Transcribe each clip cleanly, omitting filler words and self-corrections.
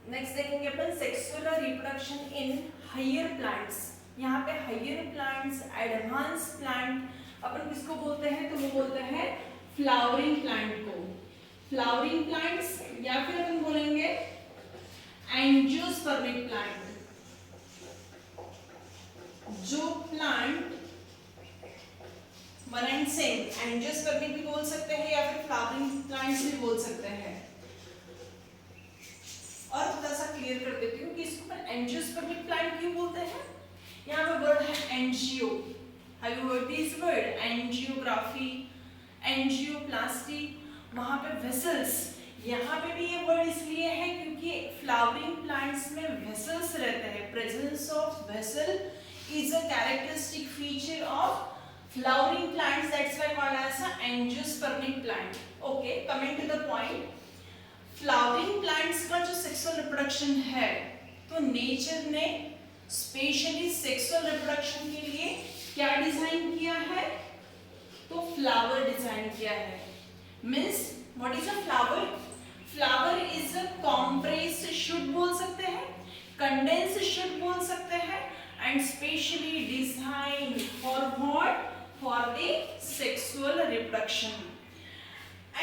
Next देखेंगे अपन sexual reproduction in higher plants. यहाँ पे हायर प्लांट्स, एडवांस प्लांट, अपन किसको बोलते हैं? तो वो बोलते हैं फ्लावरिंग प्लांट को। फ्लावरिंग प्लांट्स या फिर अपन बोलेंगे एंजियोस्पर्मिक प्लांट। जो plant one and same, angiospermic भी बोल सकते हैं या फिर फ्लावरिंग प्लांट्स भी बोल सकते हैं। और थोड़ा सा क्लियर कर देती हूँ कि इसको एंजियोस्पर्मिक प्लांट क्यों बोलते हैं। यहाँ पे वर्ड है angio. Have you heard this word? Angiography, angioplasty, वहां पे वेसल्स। यहाँ पे भी ये वर्ड इसलिए है क्योंकि फ्लावरिंग प्लांट्स में वेसल्स रहते हैं। Presence of vessel is a characteristic feature of flowering plants, that's why called as a angiospermic plant. Okay, coming to the point, flowering plants का जो sexual reproduction है, तो nature ने स्पेशली सेक्सुअल रिप्रोडक्शन के लिए क्या डिजाइन किया है? तो फ्लावर डिजाइन किया है। Means what is a flower? Flower is a compressed should बोल सकते हैं, कंडेंस्ड शुड बोल सकते हैं, and specially design for what? For the sexual reproduction.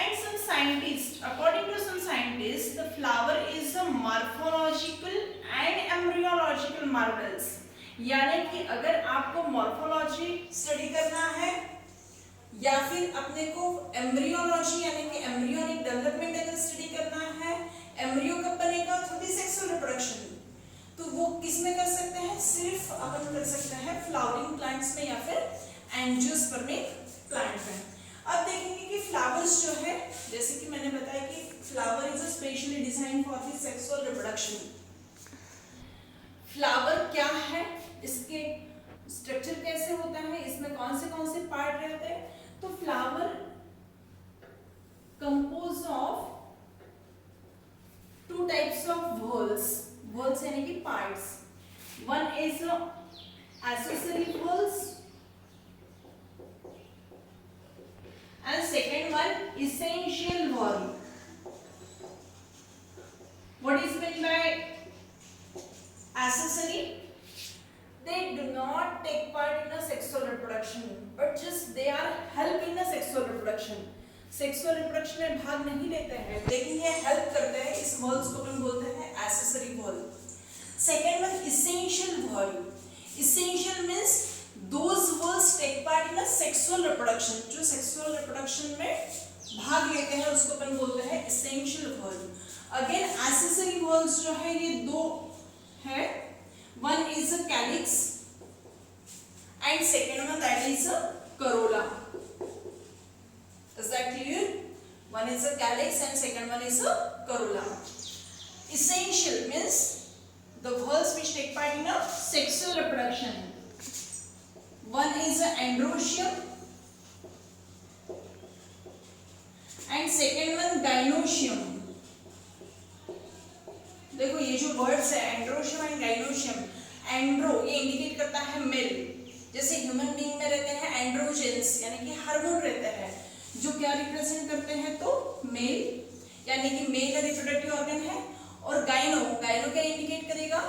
And some scientists, according to some scientists, the flower is a morphological and embryological models. यानी कि अगर आपको मॉर्फोलॉजी स्टडी करना है या फिर अपने को एम्ब्रियोलॉजी यानी कि एम्ब्रियोनिक डेवलपमेंट अगर स्टडी करना है, एम्ब्रियो कब बनेगा? थ्रू द सेक्सुअल रिप्रोडक्शन, तो वो किस में कर सकते हैं? सिर्फ अपन कर सकते हैं फ्लावरिंग प्लांट्स में या फिर एंजियोस्पर्मिक प्लांट में। अब देखेंगे कि फ्लावर्स जो है, जैसे कि मैंने बताया कि flower is specially design for the sexual reproduction. Flower क्या है, इसके स्ट्रक्चर कैसे होता है, इसमें कौन से पार्ट रहते हैं? तो flower compose of two types of walls. Walls यानी कि parts. One is accessory walls and second one essential wall. What is meant by accessory? They do not take part in a sexual reproduction, but just they are help in a sexual reproduction. Sexual reproduction में भाग नहीं लेते हैं, लेकिन ये help करते हैं। इस walls को हम बोलते हैं accessory wall. Second one essential wall. Essential means those walls take part in a sexual reproduction. जो sexual reproduction में भाग लेते हैं उसको अपन बोलते हैं essential wall. Again accessory walls जो है ये दो है, one is a calyx and second one that is a corolla. Is that clear? One is a calyx and second one is a corolla. Essential means the walls which take part in a sexual reproduction. One is androecium and second one gynoecium. देखो ये जो words है androecium and gynoecium, Andrew ये indicate करता है mail, जैसे human being में रहते हैं एंड्रोजेंस यानी कि हार्मोन रहते हैं जो क्या रिप्रेजेंट करते हैं? तो मेल यानी कि मेल का रिप्रोडक्टिव ऑर्गन है, और गाइनो क्या इंडिकेट करेगा?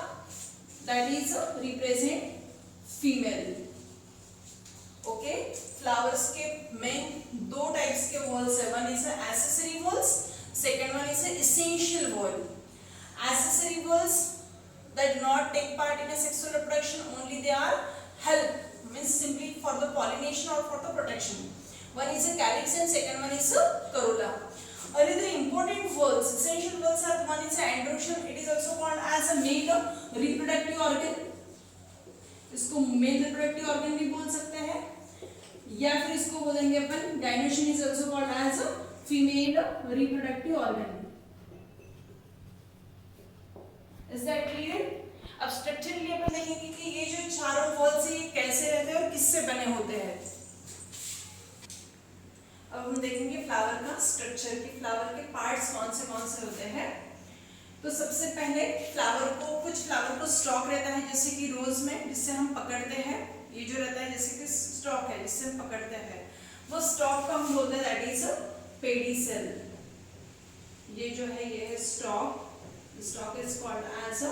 That is represent female. Okay, flowers के मेन दो टाइप्स के वॉल्स है, one is accessory walls, second one is essential wall. Accessory walls that do not take part in a sexual reproduction, only they are help, means simply for the pollination or for the protection. One is a calyx and second one is a corolla. Another important walls, essential walls are, one is androecium, it is also called as a male reproductive organ. इसको male reproductive organ भी बोल सकते हैं, या फिर इसको बोलेंगे अपन gynoecium is also called as a female reproductive organ. Is that clear? अब स्ट्रक्चरली अपन देखेंगे कि ये जो चारों वॉल्स ये कैसे रहते हैं और किससे बने होते हैं। अब हम देखेंगे फ्लावर का स्ट्रक्चर कि फ्लावर के पार्ट्स कौन से होते हैं। तो सबसे पहले कुछ फ्लावर को स्टॉक रहता है, जैसे कि रोज में जिससे हम पकड़ते हैं, ये जो रहता है जैसे कि स्टॉक है जिससे हम पकड़ते हैं, वो स्टॉक को हम बोलते हैं दैट इज अ पेडिसेल। ये जो है ये है stalk stalk is called as a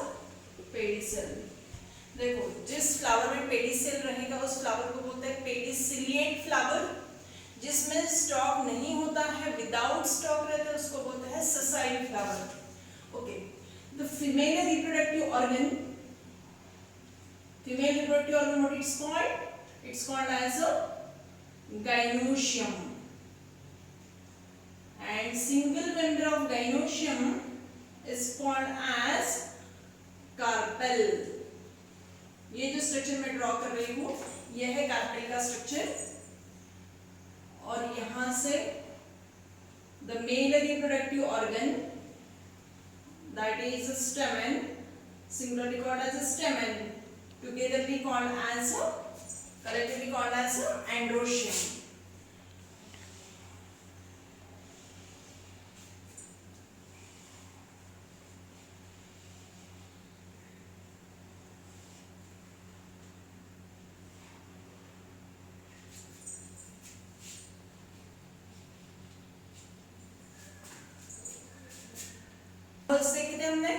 pedicel. देखो जिस फ्लावर में पेडिसल रहेगा उस फ्लावर को बोलते हैं पेडिसिलिएट फ्लावर। जिसमें स्टॉक नहीं होता है, विदाउट स्टॉक रहता है, उसको बोलते हैं sessile flower. Okay, the female reproductive organ, female reproductive organ what it's called? It's called as a gynoecium, and single member of gynoecium is called as carpel। ये जो स्ट्रक्चर मैं ड्रॉ कर रही हूँ यह है कार्पेल का स्ट्रक्चर, और यहां से the mail reproductive organ that is a stamen, singularly called as a stamen, togetherly called as a, collectively called as a androecium। देखते थे हमने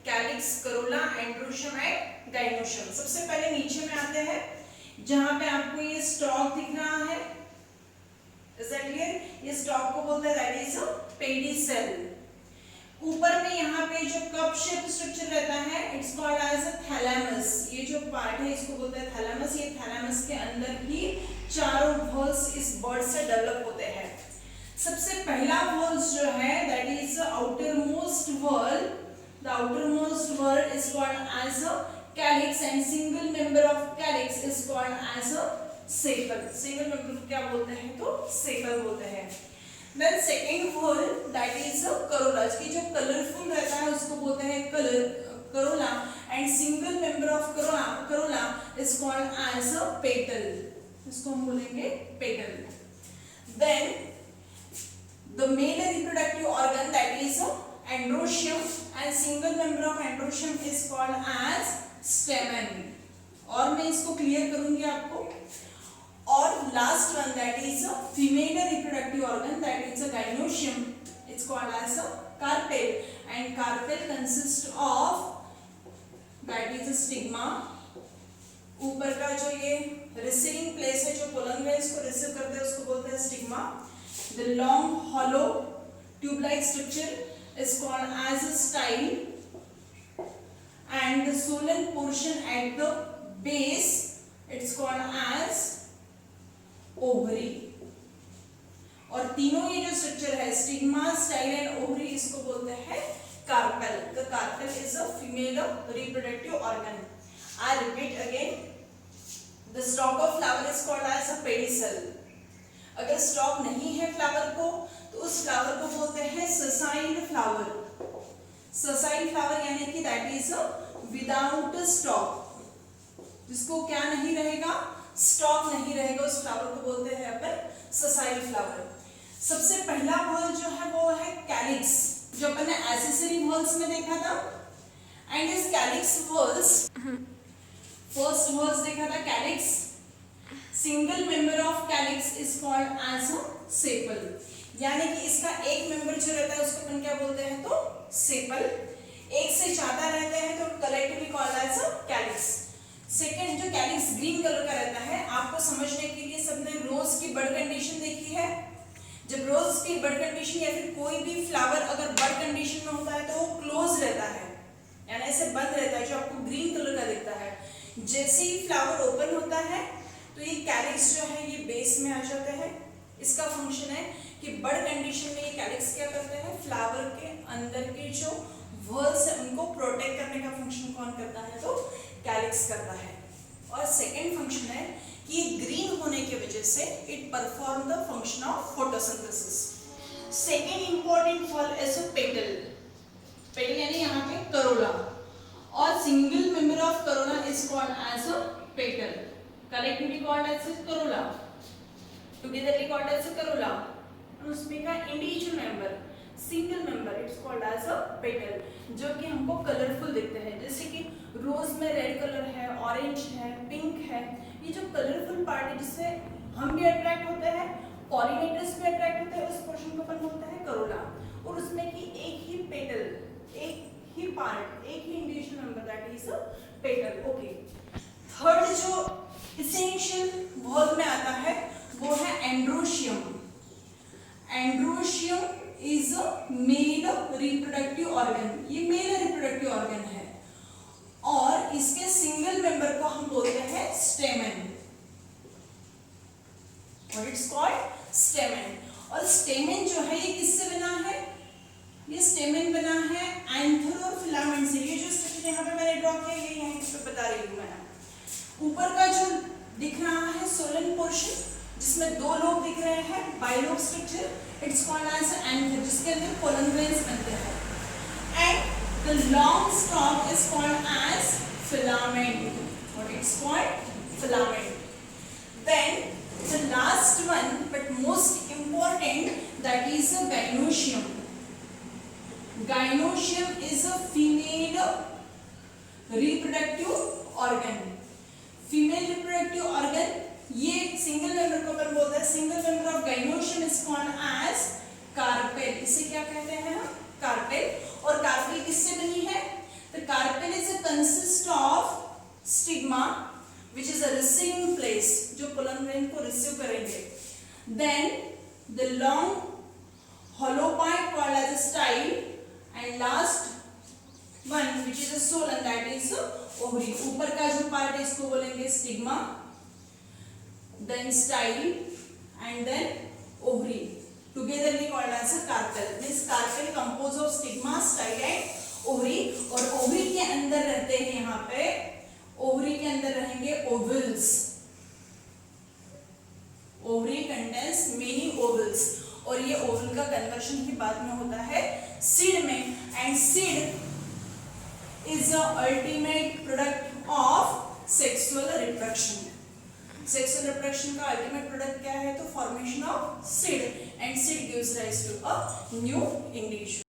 calyx, Corolla, androecium and gynoecium. सबसे पहले नीचे में आते हैं जहां पे आपको ये स्टॉक दिख रहा है, इज दैट क्लियर? ये स्टॉक को बोलते हैं दैट इज अ पेडिसेल। ऊपर में यहाँ पे जो कप शेप स्ट्रक्चर रहता है it's called as a thalamus. ये जो पार्ट है इसको बोलते हैं थैलेमस। ये थैलेमस के अंदर ही चारों वॉल्स इस बर्ड से डेवलप होते हैं। सबसे पहला वॉल्स जो है that is outer most wall, the outer most wall is called as a calyx and single member of calyx is called as a sepal. Single member को क्या बोलते हैं? तो सेपल बोलते हैं। Then second wall that is a corolla, की जो colourful रहता है उसको बोलते हैं corolla, and single member of corolla is called as a petal, इसको हम बोलेंगे petal. Then the male reproductive organ that is androecium and single member of androecium is called as stamen। और मैं इसको क्लियर करूंगी आपको। और last one that is female reproductive organ that is gynoecium, it's called as a carpel, and carpel consists of that is stigma। ऊपर का जो ये रिसीविंग प्लेस है, जो पोलन में इसको रिसीव करते हैं उसको बोलते हैं stigma. The long hollow tube-like structure is called as a style, and the swollen portion at the base it's called as ovary। और तीनों ये जो स्ट्रक्चर है स्टिग्मा, स्टाइल एंड ओवरी इसको बोलते हैं carpel. The carpel is a female reproductive organ। I repeat again, the stalk of flower is called as a pedicel। अगर stock नहीं है फ्लावर को तो उस फ्लावर को बोलते हैं ससाइल फ्लावर। ससाइल फ्लावर यानी कि दैट इज विदाउट स्टॉक, जिसको क्या नहीं रहेगा? स्टॉक नहीं रहेगा, उस फ्लावर को बोलते हैं अपन ससाइल फ्लावर। सबसे पहला वॉल जो है वो है कैलिक्स, जो अपन ने एक्सेसरी वॉल्स में देखा था। एंड इस कैलिक्स वॉल्स, फर्स्ट वॉल्स देखा था calyx, single member of calyx is called as a sepal, यानी कि इसका एक मेंबर जो रहता है उसको अपन क्या बोलते हैं? तो सेपल। एक से ज्यादा रहते हैं तो collectively called as a calyx. Second जो कैलिक्स ग्रीन कलर का रहता है, आपको समझने के लिए सबने रोज की बड कंडीशन देखी है। जब रोज की बड कंडीशन या फिर कोई भी फ्लावर अगर बड कंडीशन में होता है तो वो क्लोज रहता है, यानी ऐसे बंद रहता है, जो आपको ग्रीन कलर का दिखता है। जैसे ही फ्लावर ओपन होता है तो ये कैलिक्स जो है ये बेस में आ जाते हैं। इसका फंक्शन है कि बर्ड कंडीशन में ये कैलिक्स क्या करते हैं? फ्लावर के अंदर के जो वर्ल्स है उनको प्रोटेक्ट करने का फंक्शन कौन करता है? तो कैलिक्स करता है। और सेकंड फंक्शन है कि ग्रीन होने की वजह से it perform the function of photosynthesis. Second important fall is petal. Petal यानी यहाँ पे करोला, और single member of corolla is called as a petal, collectively called as a corolla, togetherly called as a corolla, और उसमें का individual member, single member it's called as a petal, जो कि हमको कलरफुल दिखते हैं। जैसे कि रोज में रेड कलर है, ऑरेंज है, पिंक है, ये जो कलरफुल पार्ट है जिससे हम भी अट्रैक्ट होते हैं, पॉलिनेटर्स भी अट्रैक्ट होते हैं, उस पोर्शन को अपन बोलते हैं करोला। और उसमें की एक ही पेटल, एक ही पार्ट, एक ही individual member, that is petal. Okay. Third जो इसेंशियल वर्ब में आता है वो है androecium. Androecium is a male reproductive organ. ये मेल रिप्रोडक्टिव ऑर्गन है और इसके सिंगल मेंबर को हम बोलते हैं स्टेमन. और इट्स कॉल्ड स्टेमन. और स्टेमन जो है ये किससे बना है? ये स्टेमन बना है एंथर और फिलामेंट से. ये जो स्ट्रक्चर यहाँ पे मैंने ड्रॉ किया ये यहाँ पे बता रही हूँ मैं. ऊपर का जो दिख रहा है सोलन पोर्शन जिसमें दो लोब दिख रहे हैं, bilobe structure, it's called as anther, जिसके अंदर पोलन ग्रेन्स बनते हैं. And the long stalk is called as filament. और it's called filament. Then the last one but most important, that is a gynoecium. Gynoecium is a female reproductive organ. Female reproductive organ, ये single member को अपन बोलते हैं. Single member of gynoecium is called as carpel. इसे क्या कहते हैं हम? carpel. और carpel किससे बनी है? The carpel is a consist of stigma which is a receiving place, जो pollen grain को receive करेंगे. Then the long hollow part called as a style, and last one which is a solen, that is ovary. ऊपर का जो part है इसको बोलेंगे stigma, then style and then ovary, togetherly called as a carpel. This carpel composed of stigma, style and ovary. और ovary के अंदर रहते हैं, यहाँ पे ovary के अंदर रहेंगे ovules. Ovary contains many vowels. और ये ओवल का कन्वर्शन ही बाद में होता है सीड में. And seed is a ultimate product of sexual reproduction. Sexual reproduction का अल्टीमेट प्रोडक्ट क्या है? तो formation of seed. And seed gives rise to a new individual.